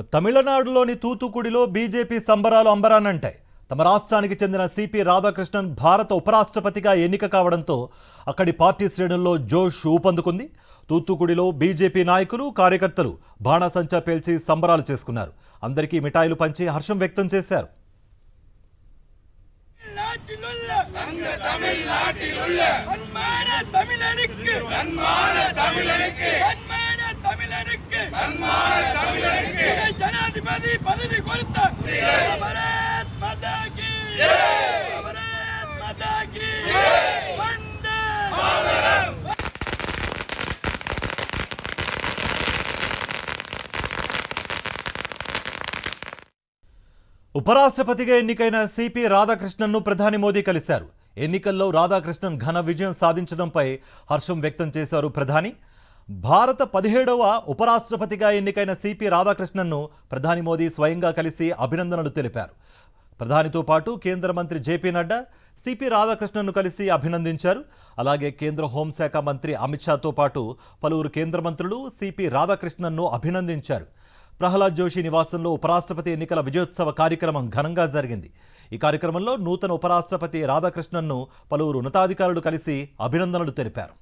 తమిళనాడులోని తూతుకుడిలో బీజేపీ సంబరాలు అంబరానంటాయి. తమ రాష్ట్రానికి చెందిన సిపి రాధాకృష్ణన్ భారత ఉపరాష్ట్రపతిగా ఎన్నిక కావడంతో అక్కడి పార్టీ శ్రేణుల్లో జోష్ ఊపందుకుంది. తూతుకుడిలో బీజేపీ నాయకులు, కార్యకర్తలు బాణాసంచా పేల్చి సంబరాలు చేసుకున్నారు. అందరికీ మిఠాయిలు పంచి హర్షం వ్యక్తం చేశారు. జనాధిపతి పదవి కొలుత భారత్ మాతా కీ భారత్ మాతా కీ వందే మాతరం. ఉపరాష్ట్రపతిగా ఎన్నికైన సిపి రాధాకృష్ణన్ను ప్రధాని మోదీ కలిశారు. ఎన్నికల్లో రాధాకృష్ణన్ ఘన విజయం సాధించడంపై హర్షం వ్యక్తం చేశారు ప్రధాని. భారత 17వ ఉపరాష్ట్రపతిగా ఎన్నికైన సిపి రాధాకృష్ణన్ను ప్రధాని మోదీ స్వయంగా కలిసి అభినందనలు తెలిపారు. ప్రధానితో పాటు కేంద్ర మంత్రి జేపీ నడ్డా సిపి రాధాకృష్ణన్ను కలిసి అభినందించారు. అలాగే కేంద్ర హోంశాఖ మంత్రి అమిత్ షాతో పాటు పలువురు కేంద్ర మంత్రులు సిపి రాధాకృష్ణన్ను అభినందించారు. ప్రహ్లాద్ జోషి నివాసంలో ఉపరాష్ట్రపతి ఎన్నికల విజయోత్సవ కార్యక్రమం ఘనంగా జరిగింది. ఈ కార్యక్రమంలో నూతన ఉపరాష్ట్రపతి రాధాకృష్ణన్ను పలువురు ఉన్నతాధికారులు కలిసి అభినందనలు తెలిపారు.